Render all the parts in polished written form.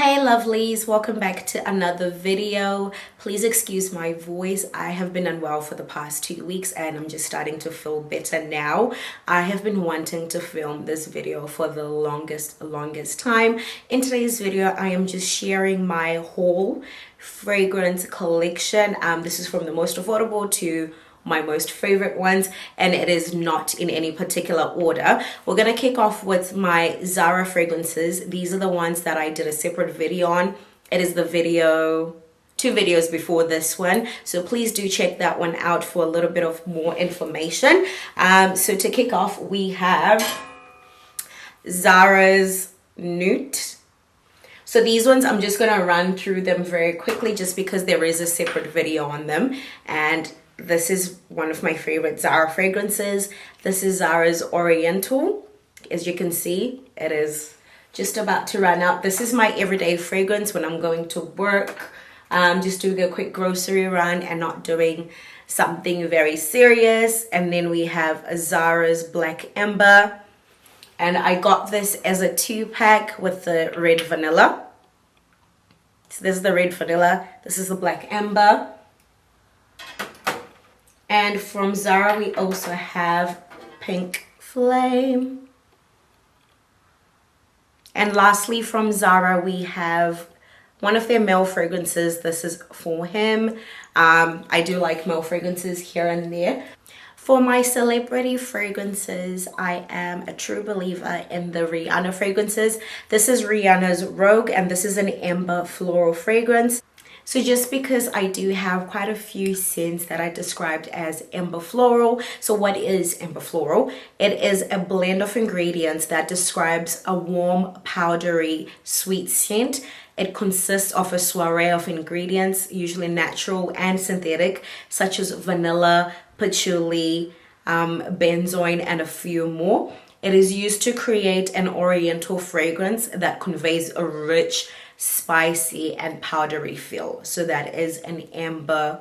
Hey lovelies, welcome back to another video. Please excuse my voice. I have been unwell for the past 2 weeks and I'm just starting to feel better now. I have been wanting to film this video for the longest time. In today's video, I am just sharing my whole fragrance collection. This is from the most affordable to my most favorite ones, and it is not in any particular order. We're gonna kick off with my Zara fragrances. These are the ones that I did a separate video on. It is the video, 2 videos before this one, so please do check that one out for a little bit of more information. So to kick off, we have Zara's Nude. So these ones, I'm just gonna run through them very quickly just because there is a separate video on them. And this is one of my favorite Zara fragrances. This is Zara's Oriental. As you can see, it is just about to run out. This is my everyday fragrance when I'm going to work, just doing a quick grocery run and not doing something very serious. And then we have a Zara's Black Amber. And I got this as a 2-pack with the red vanilla. So this is the red vanilla. This is the Black Amber. And from Zara, we also have Pink Flame. And lastly, from Zara, we have one of their male fragrances. This is for him. I do like male fragrances here and there. For my celebrity fragrances, I am a true believer in the Rihanna fragrances. This is Rihanna's Rogue, and this is an amber floral fragrance. So just because I do have quite a few scents that I described as amber floral. So what is amber floral? It is a blend of ingredients that describes a warm, powdery, sweet scent. It consists of a soiree of ingredients, usually natural and synthetic, such as vanilla, patchouli, benzoin, and a few more. It is used to create an oriental fragrance that conveys a rich, spicy and powdery feel. So that is an amber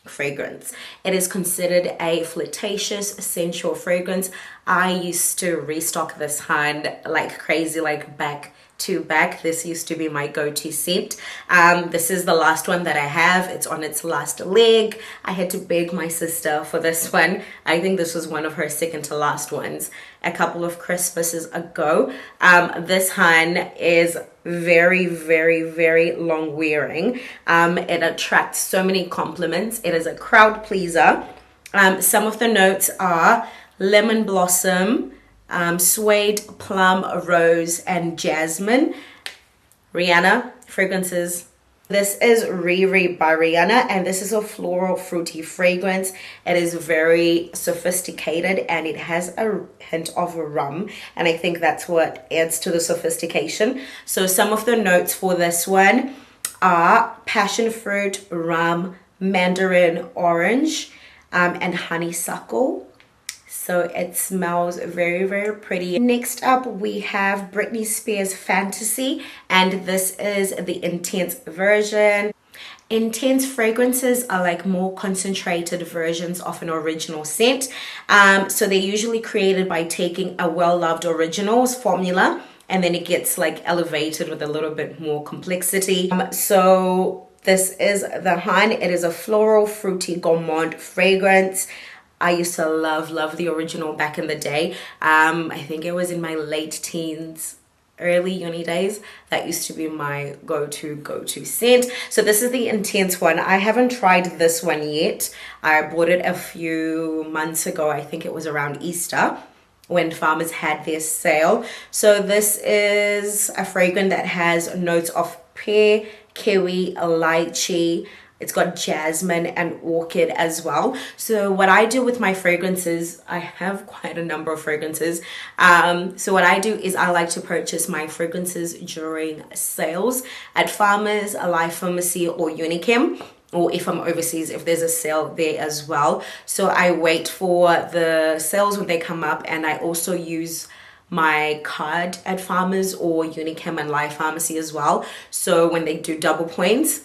fragrance. It is considered a flirtatious, sensual fragrance. I used to restock this hand like crazy, like back to back. This used to be my go-to scent. This is the last one that I have. It's on its last leg. I had to beg my sister for this one. I think this was one of her second to last ones a couple of Christmases ago. This hand is very long wearing. It attracts so many compliments. It is a crowd pleaser. Some of the notes are lemon blossom, suede, plum, rose, and jasmine. Rihanna fragrances. This is Riri by Rihanna, and this is a floral fruity fragrance. It is very sophisticated and it has a hint of rum, and I think that's what adds to the sophistication. So some of the notes for this one are passion fruit, rum, mandarin orange, and honeysuckle. So it smells very pretty. Next up, we have Britney Spears Fantasy, and this is the intense version. Intense fragrances are like more concentrated versions of an original scent. So they're usually created by taking a well-loved originals formula, and then it gets like elevated with a little bit more complexity. So this is the Han. It is a floral, fruity, gourmand fragrance. I used to love the original back in the day. I think it was in my late teens, early uni days. That used to be my go-to scent. So this is the intense one. I haven't tried this one yet. I bought it a few months ago. I think it was around Easter when Farmers had their sale. So this is a fragrance that has notes of pear, kiwi, lychee. It's got jasmine and orchid as well. So what I do with my fragrances, I have quite a number of fragrances. So what I do is I like to purchase my fragrances during sales at Farmers, Alive Pharmacy, or Unichem. Or if I'm overseas, if there's a sale there as well. So I wait for the sales when they come up, and I also use my card at Farmers or Unichem and Life Pharmacy as well. So when they do double points,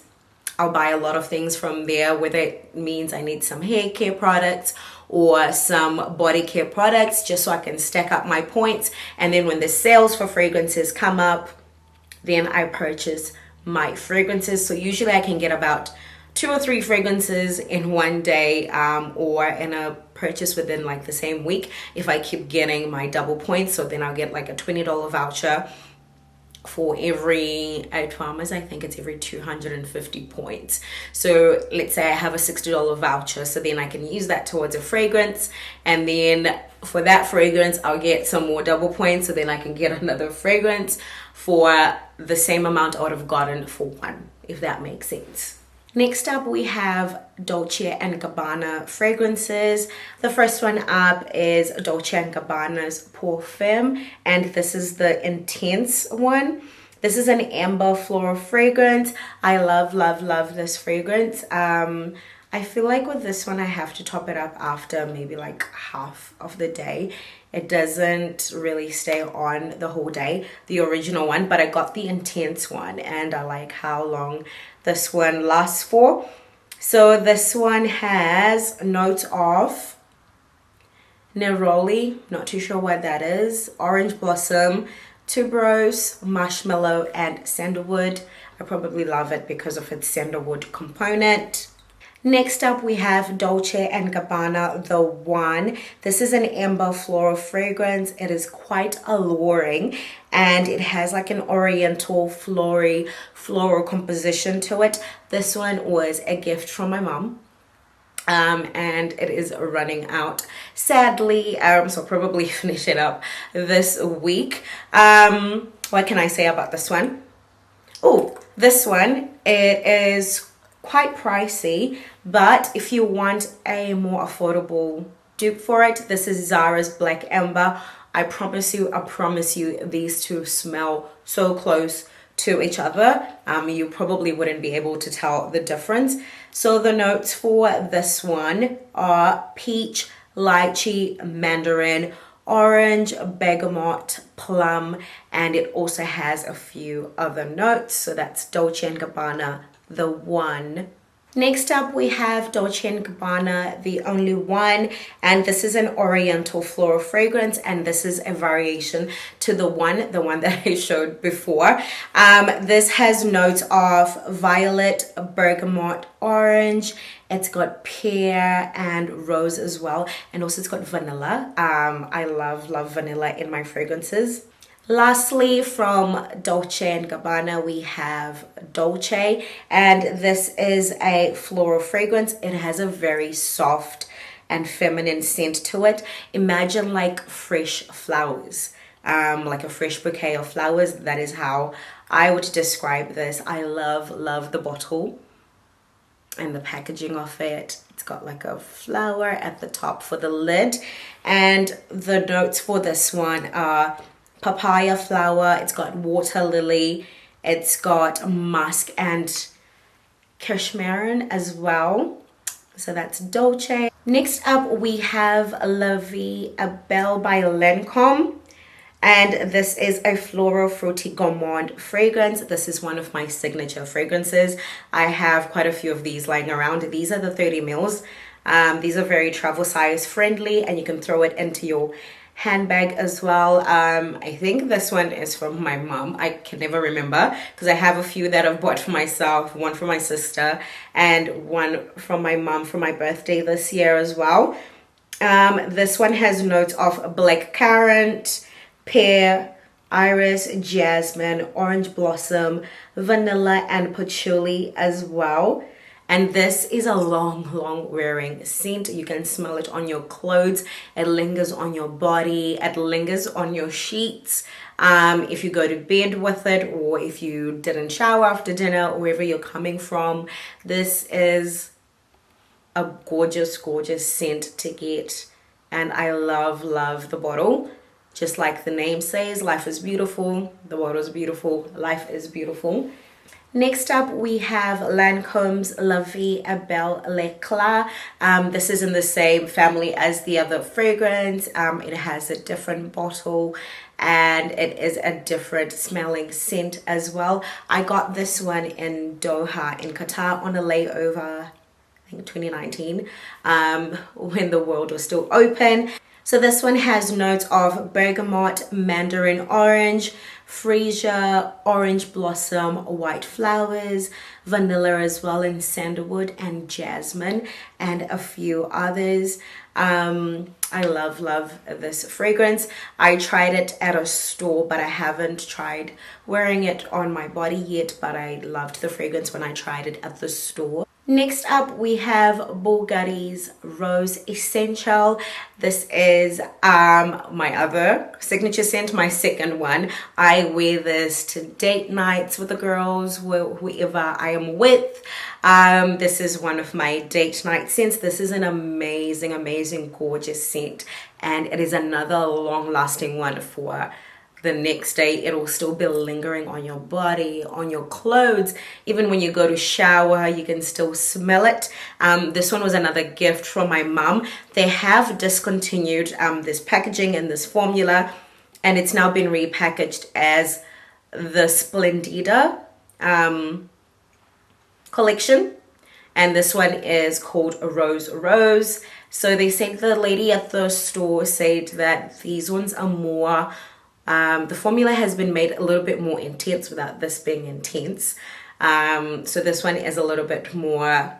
I'll buy a lot of things from there, whether it means I need some hair care products or some body care products, just so I can stack up my points. And then when the sales for fragrances come up, then I purchase my fragrances. So usually I can get about 2 or 3 fragrances in one day, or in a purchase within like the same week if I keep getting my double points. So then I'll get like a $20 voucher for every, I promise, I think it's every 250 points. So let's say I have a $60 voucher, so then I can use that towards a fragrance, and then for that fragrance I'll get some more double points, so then I can get another fragrance for the same amount I would have gotten for one, if that makes sense. Next up, we have Dolce & Gabbana fragrances. The first one up is Dolce & Gabbana's Perfume, and this is the intense one. This is an amber floral fragrance. I love, love, love this fragrance. I feel like with this one I have to top it up after maybe like half of the day. It doesn't really stay on the whole day, the original one, but I got the intense one and I like how long this one lasts for. So this one has notes of neroli, not too sure what that is, orange blossom, tuberose, marshmallow, and sandalwood. I probably love it because of its sandalwood component. Next up, we have Dolce & Gabbana The One. This is an amber floral fragrance. It is quite alluring and it has like an oriental floral composition to it. This one was a gift from my mom. And it is running out sadly, so I'll probably finish it up this week. What can I say about this one? Oh, this one, it is quite pricey, but if you want a more affordable dupe for it, this is Zara's Black Amber. I promise you these two smell so close to each other. You probably wouldn't be able to tell the difference. So the notes for this one are peach, lychee, mandarin, orange, bergamot, plum, and it also has a few other notes. So that's Dolce & Gabbana The One. Next up, we have Dolce & Gabbana The Only One, and this is an oriental floral fragrance, and this is a variation to the one that I showed before. This has notes of violet, bergamot, orange. It's got pear and rose as well, and also it's got vanilla. I love vanilla in my fragrances. Lastly, from Dolce & Gabbana, we have Dolce, and this is a floral fragrance. It has a very soft and feminine scent to it. Imagine like fresh flowers, like a fresh bouquet of flowers. That is how I would describe this. I love the bottle and the packaging of it. It's got like a flower at the top for the lid, and the notes for this one are papaya flower, it's got water lily, it's got musk and cashmere as well. So that's Dolce. Next up, we have La Vie Belle by Lancome, and this is a floral fruity gourmand fragrance. This is one of my signature fragrances. I have quite a few of these lying around. These are the 30 mils. These are very travel size friendly, and you can throw it into your handbag as well. I think this one is from my mom. I can never remember because I have a few that I've bought for myself, one for my sister and one from my mom for my birthday this year as well. This one has notes of black currant, pear, iris, jasmine, orange blossom, vanilla, and patchouli as well. And this is a long wearing scent. You can smell it on your clothes. It lingers on your body. It lingers on your sheets. If you go to bed with it, or if you didn't shower after dinner, wherever you're coming from, this is a gorgeous scent to get. And I love the bottle. Just like the name says, life is beautiful. The bottle is beautiful. Life is beautiful. Next up, we have Lancome's La Vie Belle L'Eclat. This is in the same family as the other fragrance. It has a different bottle and it is a different smelling scent as well. I got this one in Doha in Qatar on a layover, I think 2019, when the world was still open. So this one has notes of bergamot, mandarin orange, freesia, orange blossom, white flowers, vanilla as well, and sandalwood and jasmine, and a few others. I love this fragrance. I tried it at a store, but I haven't tried wearing it on my body yet, but I loved the fragrance when I tried it at the store. Next up, we have Bulgari's Rose Essential. This is my other signature scent, my second one. I wear this to date nights with the girls, whoever I am with. This is one of my date night scents. This is an amazing, gorgeous scent, and it is another long-lasting one for the next day. It'll still be lingering on your body, on your clothes. Even when you go to shower, you can still smell it. This one was another gift from my mom. They have discontinued this packaging and this formula, and it's now been repackaged as the Splendida collection, and this one is called Rose. So they said, the lady at the store said that these ones are more the formula has been made a little bit more intense without this being intense. So this one is a little bit more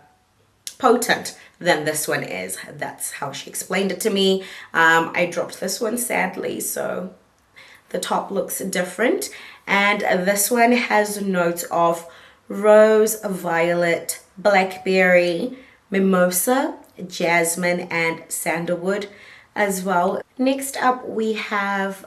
potent than this one is. That's how she explained it to me. I dropped this one sadly, so the top looks different. And this one has notes of rose, violet, blackberry, mimosa, jasmine, and sandalwood as well. Next up, we have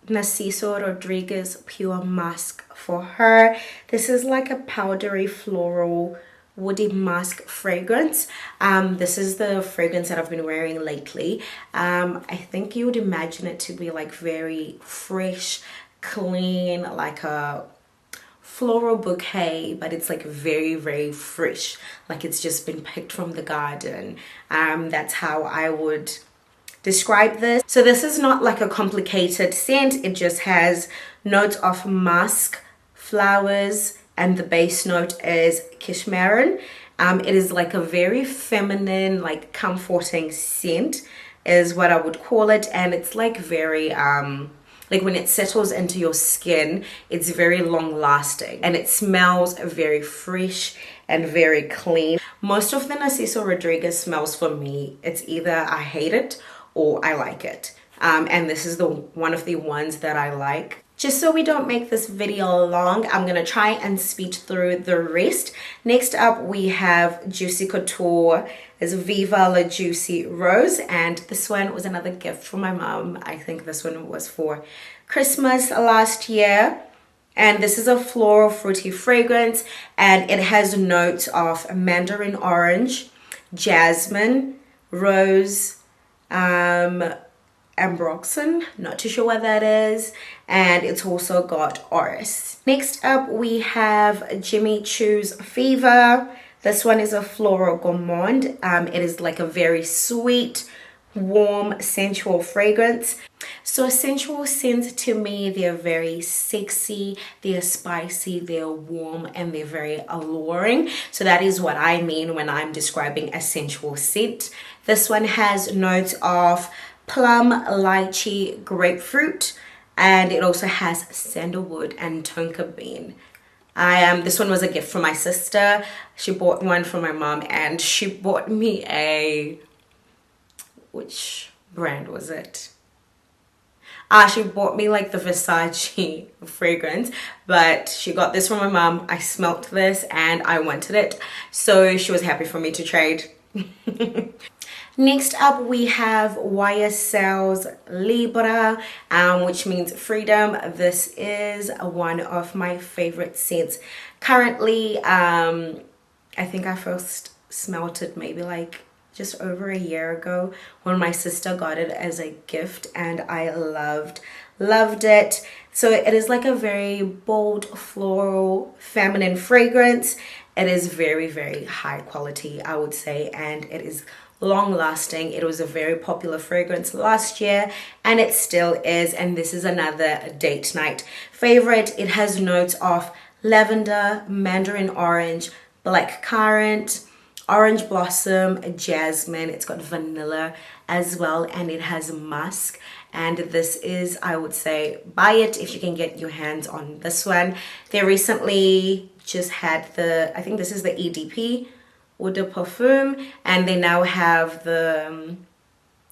Narciso Rodriguez Pure Musk for her. This is like a powdery floral woody musk fragrance. This is the fragrance that I've been wearing lately. I think you would imagine it to be like very fresh, clean, like a floral bouquet, but it's like very fresh, like it's just been picked from the garden. That's how I would describe this. So this is not like a complicated scent. It just has notes of musk, flowers, and the base note is kishmarin. It is like a very feminine, like comforting scent is what I would call it. And it's like very like when it settles into your skin, it's very long lasting, and it smells very fresh and very clean. Most of the Narciso Rodriguez smells, for me, it's either I hate it or I like it. And this is one of the ones that I like. Just so we don't make this video long, I'm gonna try and speed through the rest. Next up, we have Juicy Couture is Viva La Juicy Rose, and this one was another gift from my mom. I think this one was for Christmas last year. And this is a floral fruity fragrance, and it has notes of mandarin orange, jasmine, rose, ambroxan, not too sure what that is, and it's also got orris. Next up, we have Jimmy Choo's Fever. This one is a floral gourmand. It is like a very sweet, warm, sensual fragrance. So sensual scents, to me, they're very sexy, they're spicy, they're warm, and they're very alluring. So that is what I mean when I'm describing a sensual scent. This one has notes of plum, lychee, grapefruit, and it also has sandalwood and tonka bean. This one was a gift from my sister. She bought one from my mom, and she bought me a, which brand was it? She bought me like the Versace fragrance, but she got this from my mom. I smelt this and I wanted it, so she was happy for me to trade. Next up, we have YSL's Libra, which means freedom. This is one of my favorite scents currently. I think I first smelt it maybe like just over a year ago when my sister got it as a gift, and I loved it. So it is like a very bold, floral, feminine fragrance. It is very high quality, I would say, and it is long lasting. It was a very popular fragrance last year, and it still is, and this is another date night favorite. It has notes of lavender, mandarin orange, black currant, orange blossom, jasmine, it's got vanilla as well, and it has musk. And this is, I would say, buy it if you can get your hands on this one. They recently just had the, I think this is the EDP Eau de Perfume, and they now have the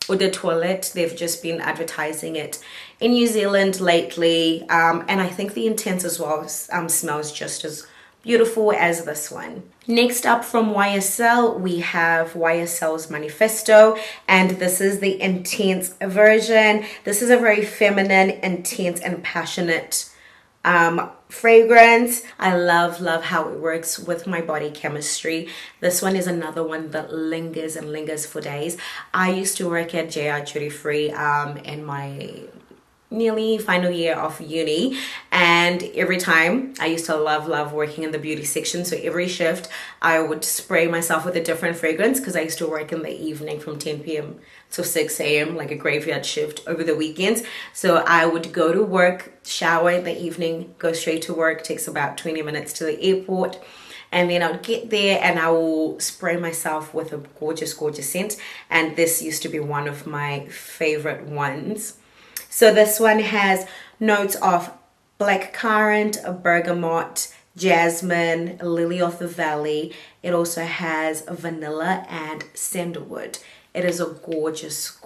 Eau de Toilette. They've just been advertising it in New Zealand lately, and I think the Intense as well smells just as beautiful as this one. Next up from YSL, we have YSL's Manifesto, and this is the Intense version. This is a very feminine, intense, and passionate fragrance. I love how it works with my body chemistry. This one is another one that lingers and lingers for days. I used to work at JR Duty Free in my nearly final year of uni, and every time I used to love working in the beauty section. So every shift I would spray myself with a different fragrance, because I used to work in the evening from 10 p.m. to 6 a.m. like a graveyard shift over the weekends. So I would go to work, shower in the evening, go straight to work. Takes about 20 minutes to the airport, and then I would get there and I will spray myself with a gorgeous scent. And this used to be one of my favorite ones. So this one has notes of blackcurrant, bergamot, jasmine, lily of the valley. It also has vanilla and sandalwood. It is a gorgeous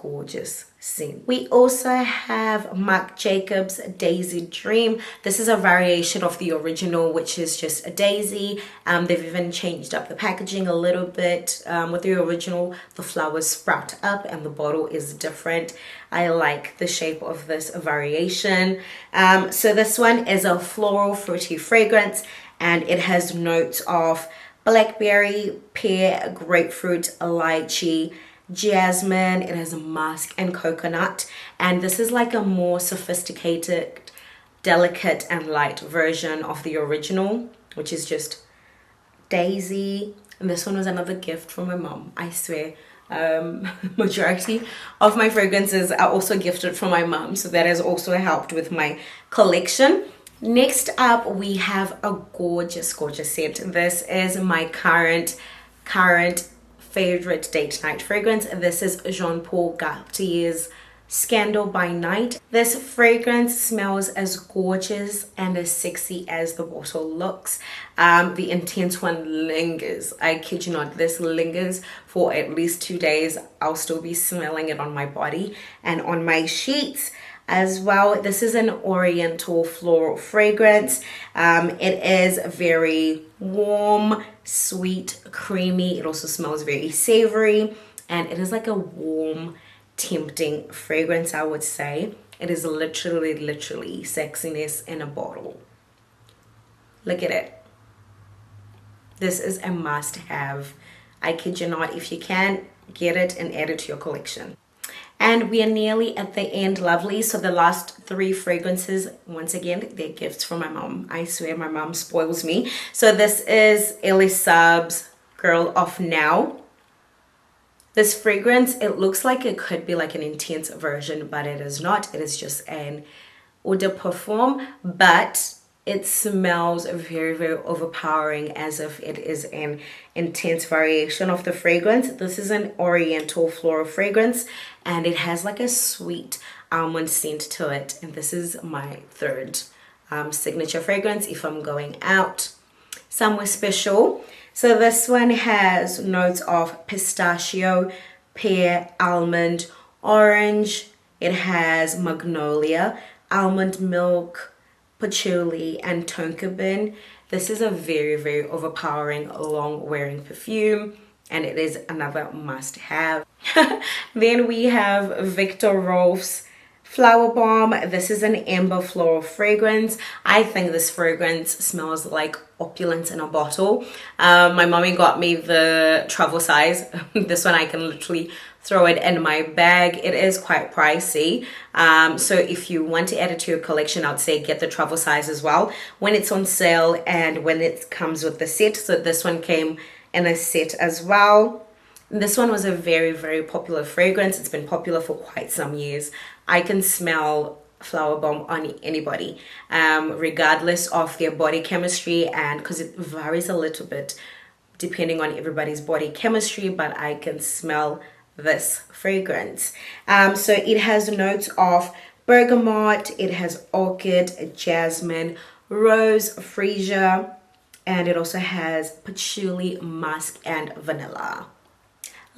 scent. We also have Marc Jacobs Daisy Dream. This is a variation of the original, which is just a daisy. They've even changed up the packaging a little bit. With the original, the flowers sprout up and the bottle is different. I like the shape of this variation. So this one is a floral fruity fragrance, and it has notes of blackberry, pear, grapefruit, lychee, jasmine. It has musk and coconut, and this is like a more sophisticated, delicate and light version of the original, which is just daisy. And this one was another gift from my mom, I swear. Majority of my fragrances are also gifted from my mom, so that has also helped with my collection. Next up, we have a gorgeous scent. This is my current favorite date night fragrance. This is Jean Paul Gaultier's Scandal by Night. This fragrance smells as gorgeous and as sexy as the bottle looks. The Intense one lingers. I kid you not, this lingers for at least 2 days. I'll still be smelling it on my body and on my sheets as well. This is an oriental floral fragrance. It is very warm, sweet, creamy. It also smells very savory, and it is like a warm, tempting fragrance, I would say. It is literally sexiness in a bottle. Look at it. This is a must-have. I kid you not. If you can, get it and add it to your collection. And we are nearly at the end, lovely. So the last 3 fragrances, once again, they're gifts from my mom. I swear my mom spoils me. So this is Elie Saab's Girl of Now. This fragrance, it looks like it could be like an intense version, but it is not. It is just an eau de parfum, but it smells very overpowering, as if it is an intense variation of the fragrance. This is an oriental floral fragrance, and it has like a sweet almond scent to it. And this is my 3rd signature fragrance if I'm going out somewhere special. So this one has notes of pistachio, pear, almond, orange. It has magnolia, almond milk, patchouli, and tonka bean. This is a very overpowering, long-wearing perfume, and it is another must-have. Then we have Viktor Rolf's Flower Bomb. This is an amber floral fragrance. I think this fragrance smells like opulence in a bottle. My mommy got me the travel size. This one I can literally throw it in my bag. It is quite pricey. So if you want to add it to your collection, I'd say get the travel size as well when it's on sale and when it comes with the set. So this one came in a set as well. This one was a very popular fragrance. It's been popular for quite some years. I can smell Flower Bomb on anybody, regardless of their body chemistry, and because it varies a little bit depending on everybody's body chemistry, but I can smell this fragrance. So it has notes of bergamot, it has orchid, jasmine, rose, freesia, and it also has patchouli, musk, and vanilla.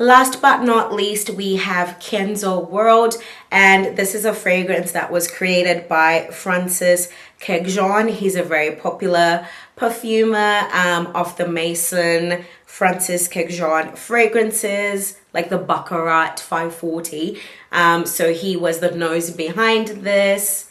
Last but not least, we have Kenzo World, and this is a fragrance that was created by Francis Kegjon. He's a very popular perfumer of the Maison Francis Kegjon fragrances, like the Baccarat 540. So he was the nose behind this.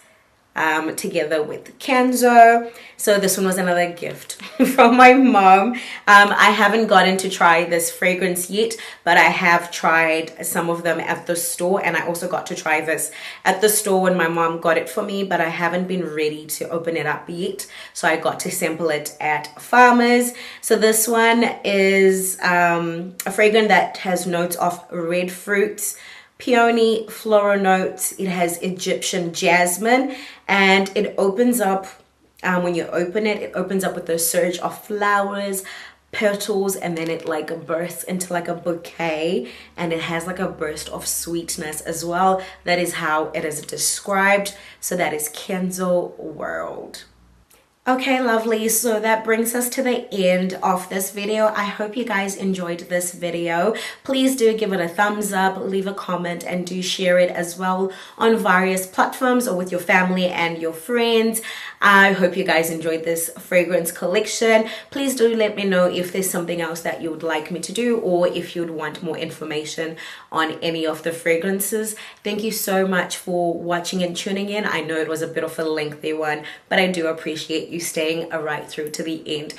Together with Kenzo. So this one was another gift from my mom. I haven't gotten to try this fragrance yet, but I have tried some of them at the store, and I also got to try this at the store when my mom got it for me, but I haven't been ready to open it up yet. So I got to sample it at Farmers. So this one is a fragrance that has notes of red fruits, peony, floral notes. It has Egyptian jasmine, and it opens up, when you open it, it opens up with a surge of flowers, petals, and then it like bursts into like a bouquet, and it has like a burst of sweetness as well. That is how it is described. So that is Kenzo World. Okay, lovely, so that brings us to the end of this video. I hope you guys enjoyed this video. Please do give it a thumbs up, leave a comment, and do share it as well on various platforms or with your family and your friends. I hope you guys enjoyed this fragrance collection. Please do let me know if there's something else that you would like me to do, or if you'd want more information on any of the fragrances. Thank you so much for watching and tuning in. I know it was a bit of a lengthy one, but I do appreciate you staying right through to the end.